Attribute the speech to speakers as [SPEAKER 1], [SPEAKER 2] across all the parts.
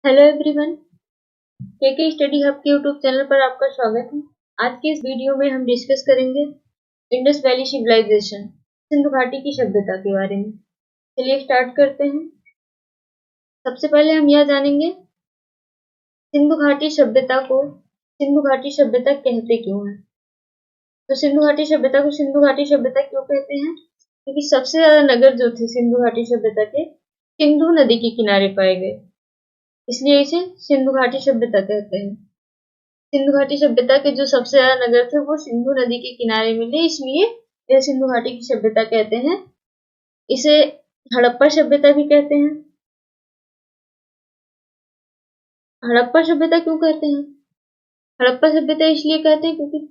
[SPEAKER 1] Hello everyone, KK study hub के YouTube channel पर आपका स्वागत है। आज के इस वीडियो में हम डिस्कस करेंगे इंडस वैली सिविलाइजेशन, सिंधु घाटी की सभ्यता के बारे में। चलिए स्टार्ट करते हैं। सबसे पहले हम यह जानेंगे सिंधु घाटी सभ्यता को सिंधु घाटी सभ्यता कहते क्यों हैं। तो सिंधु घाटी सभ्यता को सिंधु घाटी सभ्यता क्यों कहते हैं? क्योंकि सबसे ज्यादा नगर जो थे सिंधु घाटी सभ्यता के सिंधु नदी के किनारे पाए गए, इसलिए इसे सिंधु घाटी सभ्यता कहते हैं। सिंधु घाटी सभ्यता के जो सबसे ज्यादा नगर थे वो सिंधु नदी के किनारे मिले, इसलिए यह सिंधु घाटी की सभ्यता कहते हैं। इसे हड़प्पा सभ्यता भी कहते हैं। हड़प्पा सभ्यता क्यों कहते हैं? हड़प्पा सभ्यता इसलिए कहते हैं क्योंकि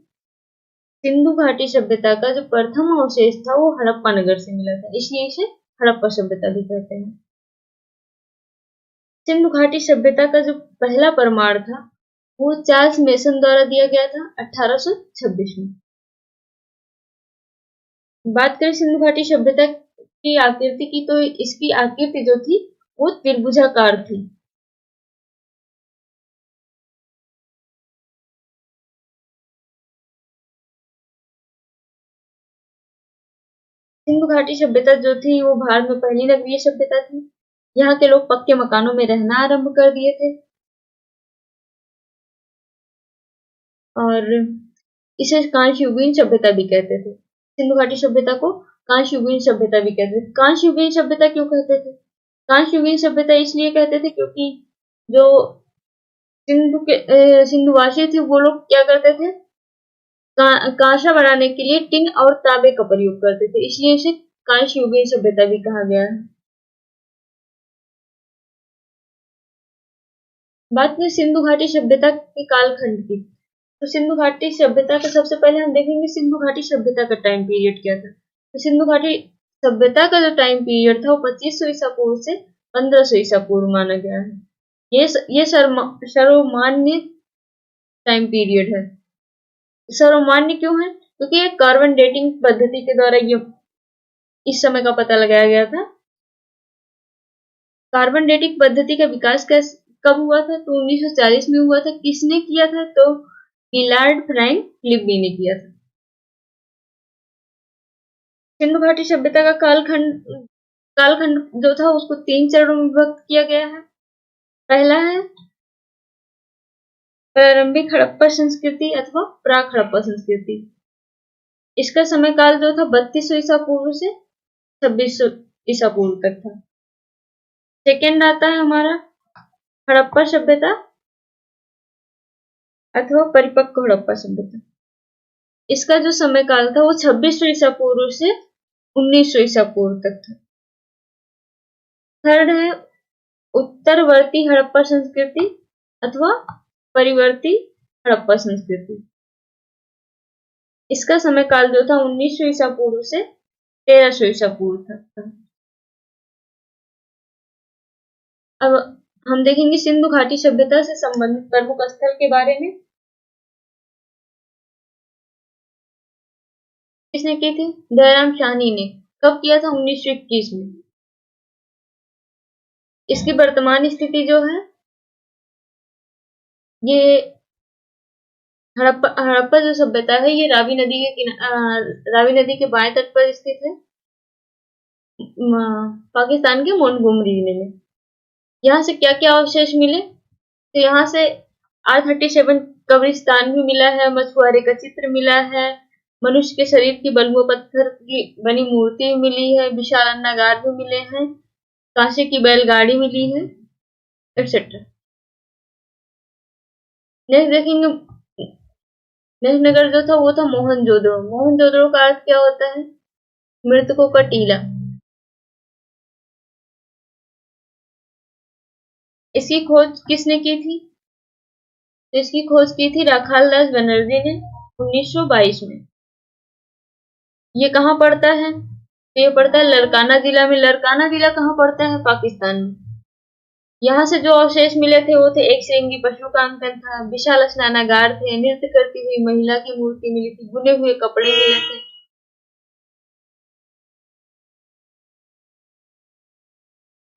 [SPEAKER 1] सिंधु घाटी सभ्यता का जो प्रथम अवशेष था वो हड़प्पा नगर से मिला था, इसलिए इसे हड़प्पा सभ्यता भी कहते हैं। सिंधु घाटी सभ्यता का जो पहला प्रमाण था वो चार्ल्स मेसन द्वारा दिया गया था 1826 में। बात करें सिंधु घाटी सभ्यता की आकृति की, तो इसकी आकृति जो थी वो त्रिभुजाकार थी। सिंधु घाटी सभ्यता जो थी वो भारत में पहली नगरीय सभ्यता थी। यहाँ के लोग पक्के मकानों में रहना आरंभ कर दिए थे और इसे कांस्ययुगीन सभ्यता भी कहते थे। सिंधु घाटी सभ्यता को कांस्ययुगीन सभ्यता भी कहते थे। कांस्ययुगीन सभ्यता क्यों कहते थे? कांस्ययुगीन सभ्यता इसलिए कहते थे क्योंकि जो सिंधुवासी थे वो लोग क्या करते थे, कांसा बनाने के लिए टिन और तांबे का प्रयोग करते थे, इसलिए इसे कांस्ययुगीन सभ्यता भी कहा गया है। बात करें सिंधु घाटी सभ्यता के कालखंड की, तो सिंधु घाटी सभ्यता का सबसे पहले हम देखेंगे सिंधु घाटी सभ्यता का टाइम पीरियड क्या था। तो सिंधु घाटी सभ्यता का जो टाइम पीरियड था वो 2500 ईसा पूर्व से 1500 ईसा पूर्व माना गया है। ये सर्वमान्य टाइम पीरियड है। सर्वमान्य क्यों है? क्योंकि ये कार्बन डेटिंग पद्धति के द्वारा ये इस समय का पता लगाया गया था। कार्बन डेटिंग पद्धति का विकास कब हुआ था? तो 1940 में हुआ था। किसने किया था? तो गिलार्ड फ्रैंक लिब्बी ने किया था। सिंधु घाटी सभ्यता का कालखंड जो था उसको 3 चरणों में विभक्त किया गया है। पहला है प्रारंभिक हड़प्पा संस्कृति अथवा प्राक हड़प्पा संस्कृति। इसका समय काल जो था 3200 ईसा पूर्व से 2600 ईसा पूर्व तक था। सेकेंड आता है हमारा हड़प्पा सभ्यता अथवा परिपक्व हड़प्पा सभ्यता। इसका जो समय काल था वो 2600 ईसा पूर्व से 1900 ईसा पूर्व तक था। थर्ड है उत्तरवर्ती हड़प्पा संस्कृति अथवा परिवर्ती हड़प्पा संस्कृति। इसका समय काल जो था 1900 ईसा पूर्व से 1300 ईसा पूर्व तक था। अब हम देखेंगे सिंधु घाटी सभ्यता से संबंधित प्रमुख स्थल के बारे में। किसने की थी? दयाराम साहनी ने। कब किया था? 1921 में। इसकी वर्तमान स्थिति जो है ये हड़प्पा जो सभ्यता है ये रावी नदी के बाएं तट पर स्थित है, पाकिस्तान के मोंटगोमरी जिले में। यहाँ से क्या क्या अवशेष मिले? तो यहाँ से R37 कब्रिस्तान भी मिला है, मछुआरे का चित्र मिला है, मनुष्य के शरीर की बलुआ पत्थर की बनी मूर्ति मिली है, विशाल अन्नागार भी मिले हैं, कांसे की बैलगाड़ी मिली है, एक्सेट्रा। नेक्स्ट देखेंगे नेक्स्ट नगर जो था वो था मोहनजोदड़ो। मोहनजोदड़ो का अर्थ क्या होता है? मृतकों का टीला। इसकी खोज किसने की थी? तो इसकी खोज की थी राखाल दास बनर्जी ने 1922 में। ये कहाँ पड़ता है? तो ये पड़ता है लरकाना जिला में। लरकाना जिला कहाँ पड़ता है? पाकिस्तान में। यहाँ से जो अवशेष मिले थे वो थे एक श्रृंगी पशु का अंकन था, विशाल स्नानागार थे, नृत्य करती हुई महिला की मूर्ति मिली थी, बुने हुए कपड़े मिले थे।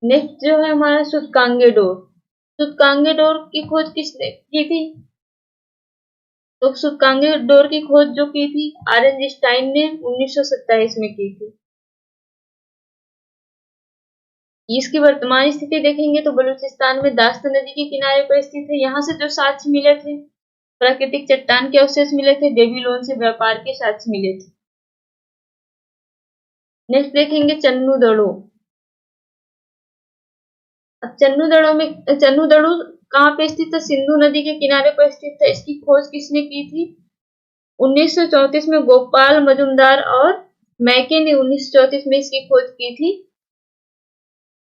[SPEAKER 1] नेक्स्ट जो है हमारा सूतकांगे डोर। सूचकांगे डोर की खोज किसने की थी? तो सूचकांगे डोर की खोज जो की थी आयरनस्टाइन ने 1927 में की थी। इसकी वर्तमान स्थिति देखेंगे तो बलूचिस्तान में दास्त नदी के किनारे पर स्थित है। यहाँ से जो साक्ष्य मिले थे, प्राकृतिक चट्टान के अवशेष मिले थे, बेबीलोन से व्यापार के साक्ष्य मिले थे। नेक्स्ट देखेंगे चन्नू दड़ो। अब चन्नू दड़ो कहाँ पे स्थित है? सिंधु नदी के किनारे पर स्थित है। इसकी खोज किसने की थी? 1934 में गोपाल मजुमदार और मैके ने 1934 में इसकी खोज की थी,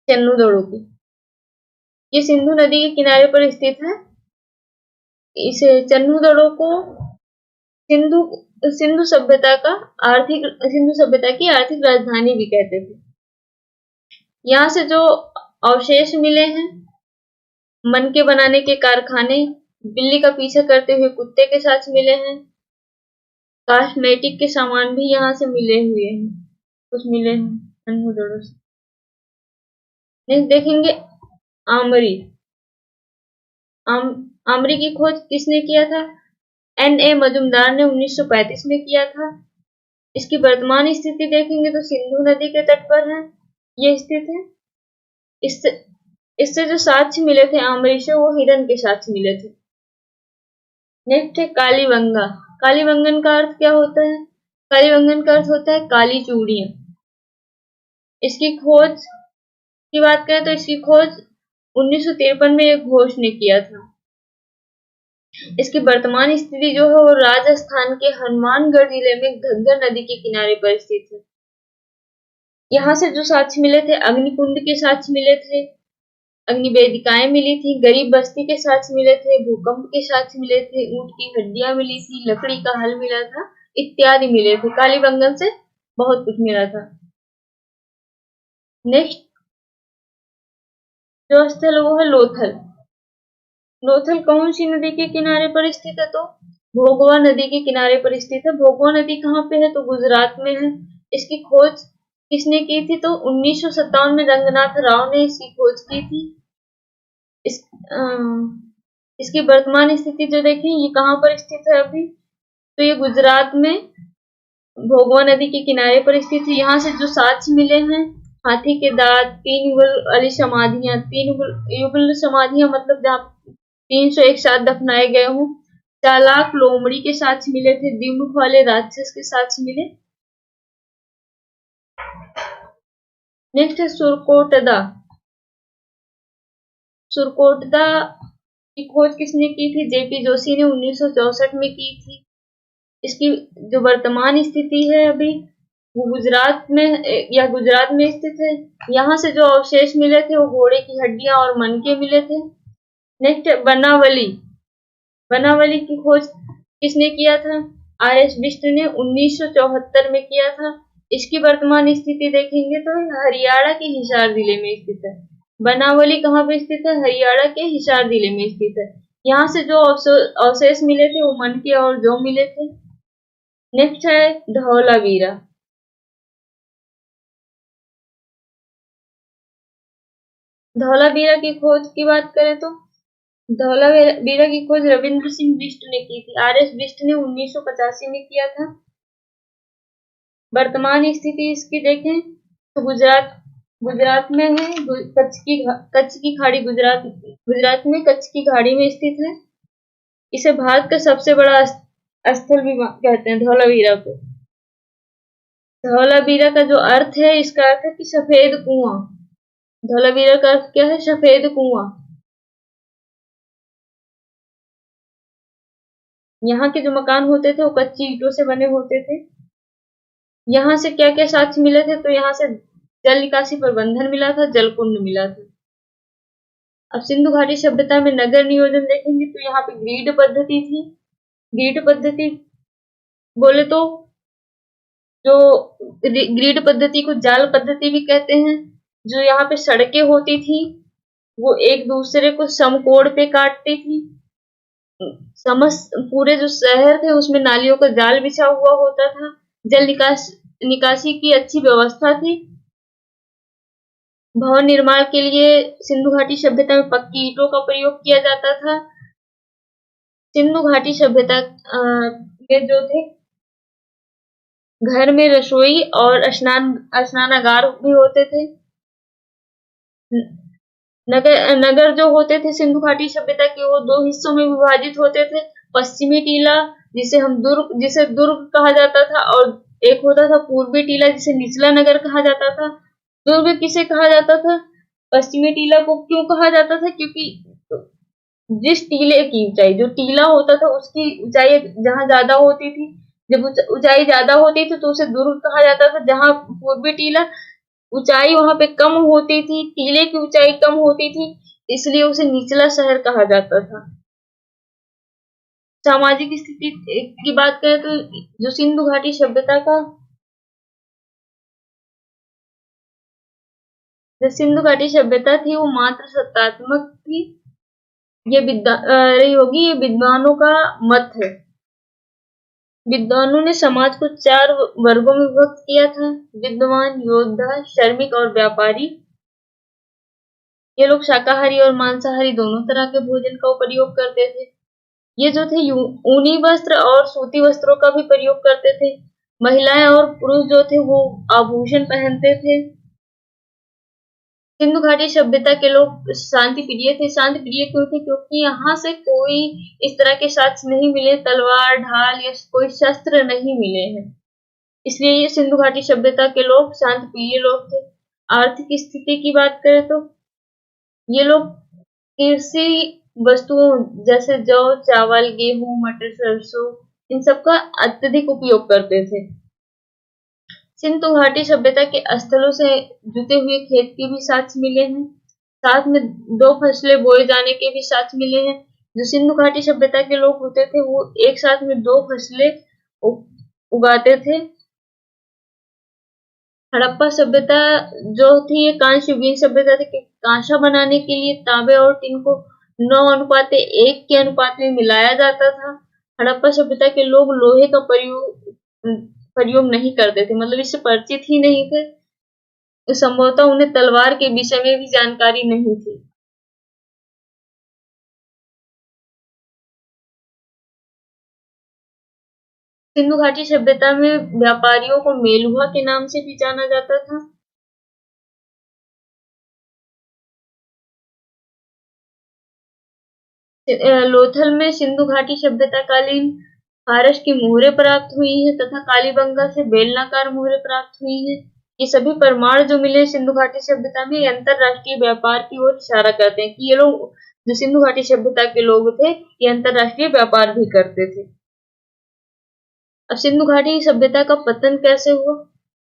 [SPEAKER 1] चन्नू दड़ो की। ये सिंधु नदी के किनारे पर स्थित है। इसे चन्नू दड़ो को सिंधु सिंधु सभ्यता की आर्थिक राजधानी भी कहते थे। यहाँ से जो अवशेष मिले हैं, मनके बनाने के कारखाने, बिल्ली का पीछा करते हुए कुत्ते के साथ मिले हैं, कॉस्मेटिक के सामान भी यहाँ से मिले हुए हैं, कुछ मिले हैं चन्नू दड़ो से। नेक्स्ट देखेंगे आमरी। आमरी की खोज किसने किया था? N.A. मजुमदार ने 1935 में किया था। इसकी वर्तमान स्थिति देखेंगे तो सिंधु नदी के तट पर है ये स्थित है। इससे जो साक्ष्य मिले थे आमरी से, वो हिरन के साक्ष्य मिले थे। नेक्स्ट है कालीबंगा। कालीबंगन का अर्थ क्या होता है? कालीबंगन का अर्थ होता है काली चूड़ियां। इसकी खोज की बात करें तो इसकी खोज 1953 में एक घोष ने किया था। इसकी वर्तमान स्थिति जो है वो राजस्थान के हनुमानगढ़ जिले में घग्गर नदी के किनारे पर स्थित है। यहाँ से जो साक्ष्य मिले थे, अग्निकुंड के साक्ष्य मिले थे, अग्निवेदिकाएं मिली थी, गरीब बस्ती के साक्ष्य मिले थे, भूकंप के साक्ष्य मिले थे, ऊंट की हड्डियां मिली थी, लकड़ी का हल मिला था, इत्यादि मिले थे। कालीबंगन से बहुत कुछ मिला था। नेक्स्ट जो स्थल वो है लोथल। लोथल कौन सी नदी के किनारे पर स्थित है? तो भोगवा नदी के किनारे पर स्थित है। भोगवा नदी कहाँ पे है? तो गुजरात में है। इसकी खोज किसने की थी? तो 1957 में रंगनाथ राव ने इसकी खोज की थी। इसकी वर्तमान स्थिति जो देखें, ये कहाँ पर स्थित है अभी? तो ये गुजरात में भोगवा नदी के किनारे पर स्थित है। यहाँ से जो साक्ष्य मिले हैं, हाथी के दांत, 3 युगल अली समाधियां, 3 युगल समाधियां मतलब जहाँ 300 एक साथ दफनाए गए हों, चालाक लोमड़ी के साक्ष्य मिले थे, द्विमुख वाले राक्षस के साक्ष्य मिले। नेक्स्ट है सुरकोटदा। सुरकोटदा की खोज किसने की थी? जेपी जोशी ने 1964 में की थी। इसकी जो वर्तमान स्थिति है अभी, वो गुजरात में स्थित है। यहाँ से जो अवशेष मिले थे वो घोड़े की हड्डियां और मनके मिले थे। नेक्स्ट है बनावली। बनावली की खोज किसने किया था? R.S. बिष्ट ने 1974 में किया था। इसकी वर्तमान स्थिति देखेंगे तो हरियाणा के हिसार जिले में स्थित है। बनावली कहाँ पे स्थित है? हरियाणा के हिसार जिले में स्थित है। यहाँ से जो अवशेष मिले थे वो मनके और जौ मिले थे। नेक्स्ट है धौलावीरा। धौलावीरा की खोज की बात करें तो धौलावीरा की खोज रविंद्र सिंह बिष्ट ने की थी। R.S. बिष्ट ने 1985 में किया था। वर्तमान स्थिति इसकी देखें तो गुजरात में है। कच्छ की खाड़ी गुजरात में कच्छ की खाड़ी में स्थित है। इसे भारत का सबसे बड़ा स्थल भी कहते हैं धौलावीरा को। धौलावीरा का जो अर्थ है, इसका अर्थ है कि सफेद कुआं। धौलावीरा का अर्थ क्या है? सफेद कुआं। यहाँ के जो मकान होते थे वो कच्ची ईंटों से बने होते थे। यहाँ से क्या क्या साक्ष्य मिले थे? तो यहाँ से जल निकासी प्रबंधन मिला था, जल कुंड मिला था। अब सिंधु घाटी सभ्यता में नगर नियोजन देखेंगे तो यहाँ पे ग्रिड पद्धति थी। ग्रिड पद्धति बोले तो जो ग्रिड पद्धति को जाल पद्धति भी कहते हैं। जो यहाँ पे सड़कें होती थी वो एक दूसरे को समकोण पे काटती थी। पूरे जो शहर थे उसमें नालियों का जाल बिछा हुआ होता था। जल निकासी की अच्छी व्यवस्था थी। भवन निर्माण के लिए सिंधु घाटी सभ्यता में पक्की ईंटों का प्रयोग किया जाता था। सिंधु घाटी सभ्यता में जो थे घर में रसोई और स्नानागार भी होते थे। नगर जो होते थे सिंधु घाटी सभ्यता के, वो दो हिस्सों में विभाजित होते थे। पश्चिमी टीला जिसे दुर्ग कहा जाता था, और एक होता था पूर्वी टीला जिसे निचला नगर कहा जाता था। दुर्ग किसे कहा जाता था? पश्चिमी टीला को क्यों कहा जाता था? क्योंकि जिस टीले की ऊंचाई, जो टीला होता था उसकी ऊंचाई जहां ज्यादा होती थी, जब ऊंचाई ज्यादा होती थी तो उसे दुर्ग कहा जाता था। जहां पूर्वी टीला ऊंचाई वहां पे कम होती थी, टीले की ऊंचाई कम होती थी, इसलिए उसे निचला शहर कहा जाता था। सामाजिक स्थिति की बात करें तो जो सिंधु घाटी सभ्यता का जो सिंधु घाटी सभ्यता थी वो मात्र सत्तात्मक थी। ये विद्वानों का मत है। विद्वानों ने समाज को 4 वर्गों में विभक्त किया था: विद्वान, योद्धा, श्रमिक और व्यापारी। ये लोग शाकाहारी और मांसाहारी दोनों तरह के भोजन का प्रयोग करते थे। ये जो थे ऊनी वस्त्र और सूती वस्त्रों का भी प्रयोग करते थे। महिलाएं और पुरुष जो थे वो आभूषण पहनते थे। सिंधु घाटी सभ्यता के लोग शांति प्रिय थे। शांति प्रिय क्यों थे? क्योंकि यहाँ से कोई इस तरह के साक्ष्य नहीं मिले, तलवार, ढाल या कोई शस्त्र नहीं मिले हैं, इसलिए ये सिंधु घाटी सभ्यता के लोग शांति प्रिय लोग थे। आर्थिक स्थिति की बात करें तो ये लोग कृषि वस्तुओं जैसे जौ, चावल, गेहूं, मटर, सरसों, इन सब का अत्यधिक उपयोग करते थे। सिंधु घाटी सभ्यता के स्थलों से जुटे हुए खेत के भी साक्ष्य मिले हैं। साथ में 2 फसलें बोए जाने के भी साक्ष्य मिले हैं। जो सिंधु घाटी सभ्यता के लोग होते थे वो एक साथ में 2 फसलें उगाते थे। हड़प्पा सभ्यता जो थी ये कांस्य युगीन सभ्यता थी। कांसा बनाने के लिए तांबे और टिन को 9:1 के अनुपात में मिलाया जाता था। हड़प्पा सभ्यता के लोग लोहे का प्रयोग नहीं करते थे, मतलब इससे परिचित ही नहीं थे। तो संभवतः उन्हें तलवार के विषय में भी जानकारी नहीं थी। सिंधु घाटी सभ्यता में व्यापारियों को मेलुहा के नाम से भी जाना जाता था। लोथल में सिंधु घाटी सभ्यता कालीन फारस की मोहरें प्राप्त हुई हैं तथा कालीबंगा से बेलनाकार मोहरें प्राप्त हुई हैं। ये सभी प्रमाण जो मिले सिंधु घाटी सभ्यता में अंतरराष्ट्रीय व्यापार की ओर इशारा करते हैं कि ये लोग जो सिंधु घाटी सभ्यता के लोग थे ये अंतरराष्ट्रीय व्यापार भी करते थे। अब सिंधु घाटी सभ्यता का पतन कैसे हुआ?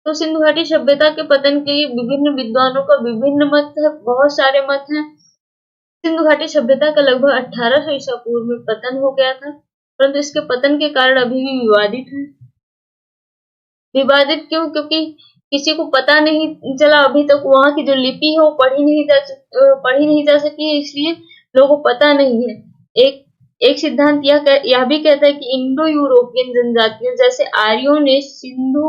[SPEAKER 1] तो सिंधु घाटी सभ्यता के पतन के लिए विभिन्न विद्वानों का विभिन्न मत है, बहुत सारे मत हैं। सिंधु घाटी सभ्यता का लगभग 1800 ईसा पूर्व में पतन हो गया था, परंतु इसके पतन के कारण अभी भी विवादित है। विवादित क्यों? क्योंकि किसी को पता नहीं चला अभी तक, वहां की जो लिपि है वो पढ़ी नहीं जा सकी है, इसलिए लोगों को पता नहीं है। एक सिद्धांत यह भी कहता है कि इंडो यूरोपियन जनजातियों जैसे आर्यों ने सिंधु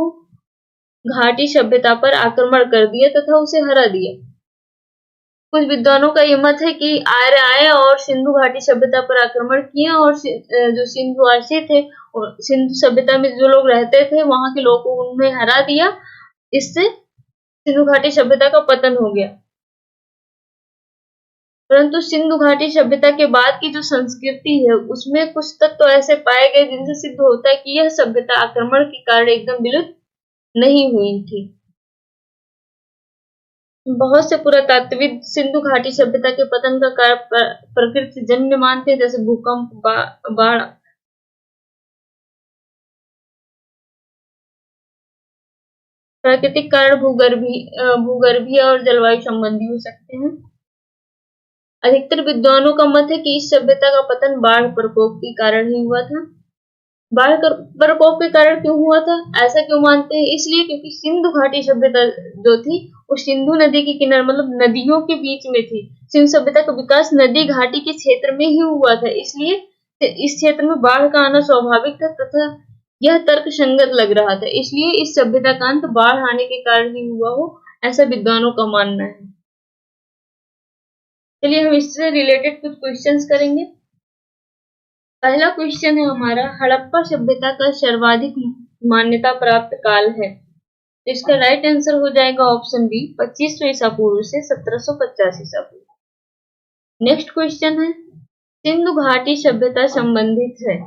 [SPEAKER 1] घाटी सभ्यता पर आक्रमण कर दिया तथा उसे हरा दिया। कुछ विद्वानों का यह मत है कि आर्य आए और सिंधु घाटी सभ्यता पर आक्रमण किया और जो सिंधुवासी थे और सिंधु सभ्यता में जो लोग रहते थे वहां के लोगों को उन्हें हरा दिया, इससे सिंधु घाटी सभ्यता का पतन हो गया। परंतु सिंधु घाटी सभ्यता के बाद की जो संस्कृति है उसमें कुछ तत्व ऐसे पाए गए जिनसे सिद्ध होता है कि यह सभ्यता आक्रमण के कारण एकदम विलुप्त नहीं हुई थी। बहुत से पुरातात्विद सिंधु घाटी सभ्यता के पतन का कारण प्रकृति जन्य मानते हैं, जैसे भूकंप, बाढ़। प्राकृतिक कारण भूगर्भीय और जलवायु संबंधी हो सकते हैं। अधिकतर विद्वानों का मत है कि इस सभ्यता का पतन बाढ़ प्रकोप के कारण ही हुआ था। बाढ़ प्रकोप के कारण क्यों हुआ था, ऐसा क्यों मानते हैं? इसलिए क्योंकि सिंधु घाटी सभ्यता जो थी वो सिंधु नदी के किनारे, मतलब नदियों के बीच में थी। सिंधु सभ्यता का विकास नदी घाटी के क्षेत्र में ही हुआ था, इसलिए इस क्षेत्र में बाढ़ का आना स्वाभाविक था तथा यह तर्क संगत लग रहा था। इसलिए इस सभ्यता का अंत बाढ़ आने के कारण ही हुआ हो, ऐसा विद्वानों का मानना है। चलिए हम इससे रिलेटेड कुछ क्वेश्चंस करेंगे। पहला क्वेश्चन है हमारा, हड़प्पा सभ्यता का सर्वाधिक मान्यता प्राप्त काल है। इसका राइट आंसर हो जाएगा ऑप्शन बी, 2500 ईसा पूर्व से 1750 ईसा पूर्व। नेक्स्ट क्वेश्चन है, सिंधु घाटी सभ्यता संबंधित है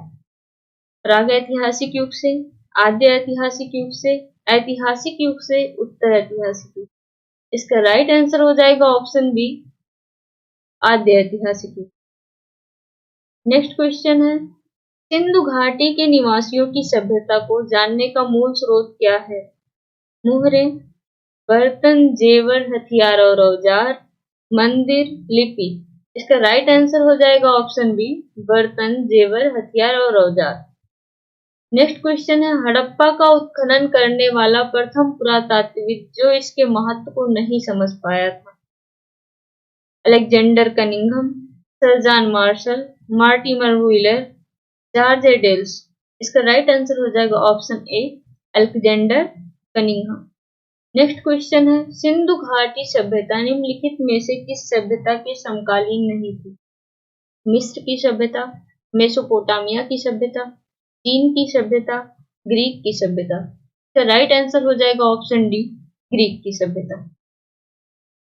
[SPEAKER 1] प्रागैतिहासिक युग से, आद्य ऐतिहासिक युग से, ऐतिहासिक युग से, उत्तर ऐतिहासिक युग। इसका राइट आंसर हो जाएगा ऑप्शन बी, आद्य ऐतिहासिक युग। नेक्स्ट क्वेश्चन है, सिंधु घाटी के निवासियों की सभ्यता को जानने का मूल स्रोत क्या है? मुहरे, बर्तन, जेवर, हथियार और औजार, मंदिर, लिपि। इसका राइट आंसर हो जाएगा ऑप्शन बी, बर्तन, जेवर, हथियार और औजार। नेक्स्ट क्वेश्चन है, हड़प्पा का उत्खनन करने वाला प्रथम पुरातात्विक जो इसके महत्व को नहीं समझ पाया था। Alexander Cunningham, sir John Marshall, Mortimer Wheeler, George Dales. इसका राइट आंसर हो जाएगा option A, Alexander Cunningham. Next question है, सिंधु घाटी सभ्यता निम्नलिखित में से किस सभ्यता के समकालीन नहीं थी? मिस्र की सभ्यता, मेसोपोटामिया की सभ्यता, चीन की सभ्यता, ग्रीक की सभ्यता। इसका राइट आंसर हो जाएगा ऑप्शन डी, ग्रीक की सभ्यता।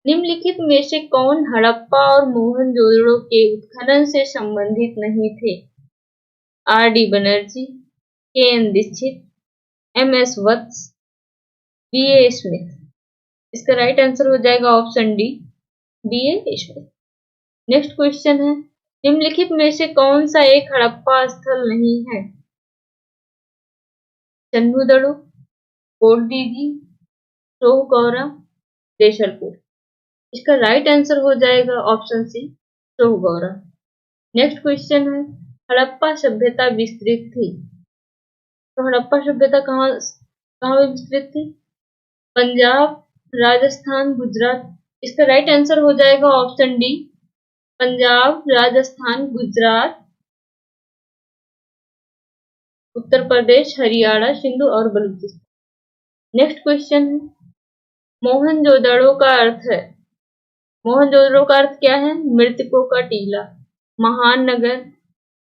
[SPEAKER 1] निम्नलिखित में से कौन हड़प्पा और मोहनजोदड़ो के उत्खनन से संबंधित नहीं थे? Are D Banerjee, K N Dikshit, M S Vats, B A Smith. इसका राइट आंसर हो जाएगा option D, B A Smith. Next question है, निम्नलिखित में से कौन सा एक हड़प्पा स्थल नहीं है? चन्हुदड़ो, कोटदीजी, सोहगौरा, देशलपुर। इसका राइट आंसर हो जाएगा option C, Sohgaura. Next question है, हड़प्पा सभ्यता विस्तृत थी, तो हड़प्पा सभ्यता कहाँ कहाँ विस्तृत थी? पंजाब, राजस्थान, गुजरात। इसका राइट आंसर हो जाएगा ऑप्शन डी, पंजाब, राजस्थान, गुजरात, उत्तर प्रदेश, हरियाणा, सिंधु और बलूचिस्तान। नेक्स्ट क्वेश्चन है, मोहनजोदड़ो का अर्थ है, मोहनजोदड़ो का अर्थ क्या है? मृतकों का टीला, महान नगर,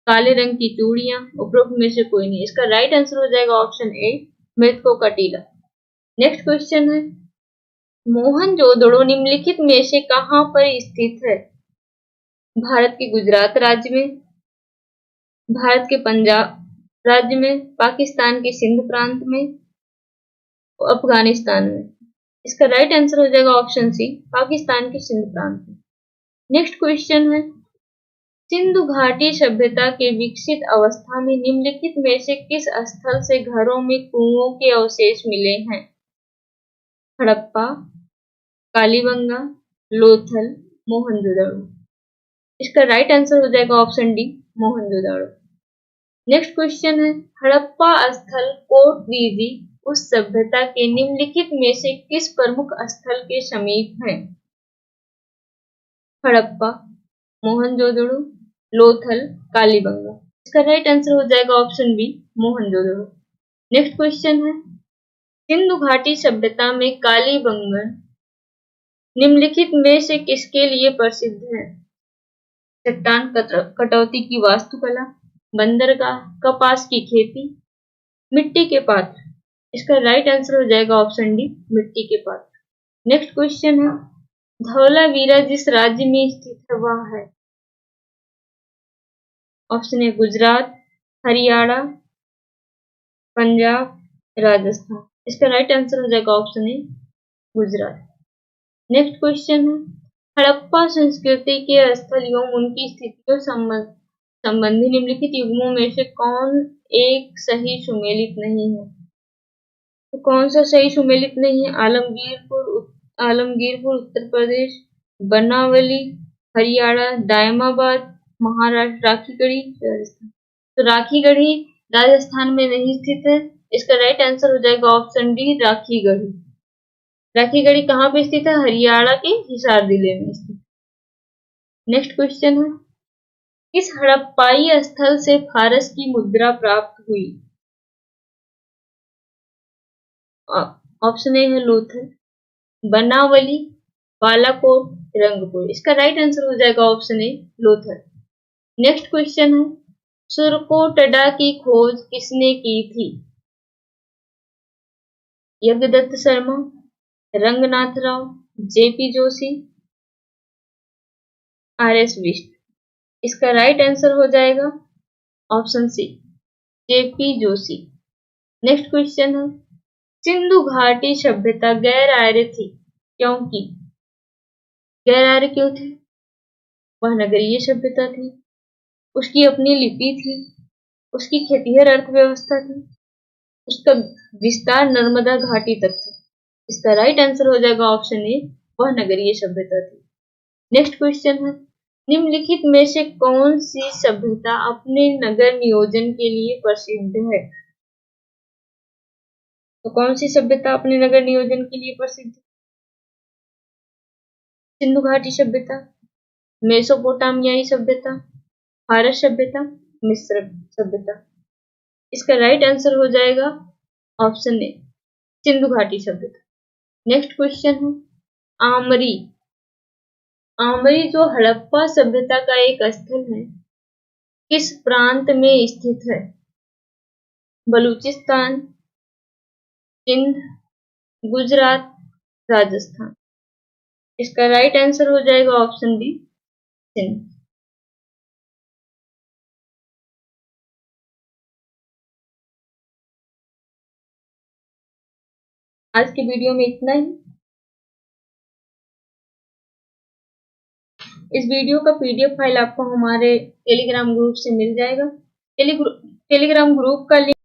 [SPEAKER 1] काले रंग की चूड़ियां, उपरोक्त में से कोई नहीं। इसका राइट आंसर हो जाएगा ऑप्शन ए, मृतकों का टीला। नेक्स्ट क्वेश्चन है, मोहनजोदड़ो निम्नलिखित में से कहां पर स्थित है? भारत के गुजरात राज्य में, भारत के पंजाब राज्य में, पाकिस्तान के सिंध प्रांत में, अफगानिस्तान में। इसका राइट आंसर हो जाएगा ऑप्शन सी, पाकिस्तान के सिंध प्रांत में। नेक्स्ट क्वेश्चन है, सिंधु घाटी सभ्यता के विकसित अवस्था में निम्नलिखित में से किस स्थल से घरों में कुओं के अवशेष मिले हैं? हड़प्पा, कालीबंगा, लोथल, मोहनजोदड़ो। इसका राइट आंसर हो जाएगा option D, Mohenjodaro. Next question है, हड़प्पा स्थल कोटदीजी उस सभ्यता के निम्नलिखित में से किस प्रमुख स्थल के समीप है? हड़प्पा, मोहनजोदड़ो, लोथल, कालीबंगा। इसका राइट आंसर हो जाएगा option B, Mohenjodaro. Next question है, सिंधु घाटी सभ्यता में कालीबंगन निम्नलिखित में से किसके लिए प्रसिद्ध है? चट्टान कटौती की वास्तुकला, बंदरगाह, कपास की खेती, मिट्टी के पात्र। इसका राइट आंसर हो जाएगा ऑप्शन डी, मिट्टी के पात्र। नेक्स्ट क्वेश्चन है, धौलावीरा जिस राज्य में स्थित है वह है? Option A Gujarat, Haryana, Punjab, Rajasthan. इसका राइट आंसर हो जाएगा ऑप्शन ए, गुजरात। नेक्स्ट क्वेश्चन है, हड़प्पा संस्कृति के स्थल एवं उनकी स्थितियों संबंधी निम्नलिखित युग्मों में से कौन एक सही सुमेलित नहीं है? तो कौन सा सही सुमेलित नहीं है? आलमगीरपुर उत्तर प्रदेश, बनावली हरियाणा, दायमाबाद महाराष्ट्र, राखीगढ़ी राजस्थान। तो राखीगढ़ी राजस्थान में नहीं स्थित है। इसका राइट आंसर हो जाएगा ऑप्शन डी, राखीगढ़ी। राखीगढ़ी कहाँ पे स्थित है? हरियाणा के हिसार जिले में स्थित। नेक्स्ट क्वेश्चन है, किस हड़प्पाई स्थल से फारस की मुद्रा प्राप्त हुई? ऑप्शन ए है लोथल, बनावली, बालाकोट, रंगपुर। इसका राइट आंसर हो जाएगा option A Lothal. Next question है, सुरकोटडा की खोज किसने की थी? Yagyadatt Sharma, Ranganath Rao, JP Joshi, RS. बिष्ट। इसका राइट आंसर हो जाएगा option C JP Joshi. Next question है, सिंधु घाटी सभ्यता गैर आर्य थी क्योंकि? गैर आर्य क्यों थी? वह नगरीय सभ्यता थी, उसकी अपनी लिपि थी, उसकी खेतिहर अर्थव्यवस्था थी, उसका विस्तार नर्मदा घाटी तक था। इसका राइट आंसर हो जाएगा ऑप्शन ए वह नगरीय सभ्यता थी। नेक्स्ट क्वेश्चन है, निम्नलिखित में से कौन सी सभ्यता अपने नगर नियोजन के लिए प्रसिद्ध है? तो कौन सी सभ्यता अपने नगर नियोजन के लिए प्रसिद्ध? सिंधु घाटी सभ्यता, मेसोपोटामियाई सभ्यता, फारस सभ्यता, मिस्र सभ्यता। इसका राइट आंसर हो जाएगा ऑप्शन ए सिंधु घाटी सभ्यता। नेक्स्ट क्वेश्चन है, आमरी। आमरी जो हड़प्पा सभ्यता का एक स्थल है, किस प्रांत में स्थित है? बलूचिस्तान, सिंध, गुजरात, राजस्थान। इसका राइट आंसर हो जाएगा ऑप्शन बी सिंध। आज की वीडियो में इतना ही। इस वीडियो का पीडीएफ फाइल आपको हमारे टेलीग्राम ग्रुप से मिल जाएगा। टेलीग्राम ग्रुप का लिंक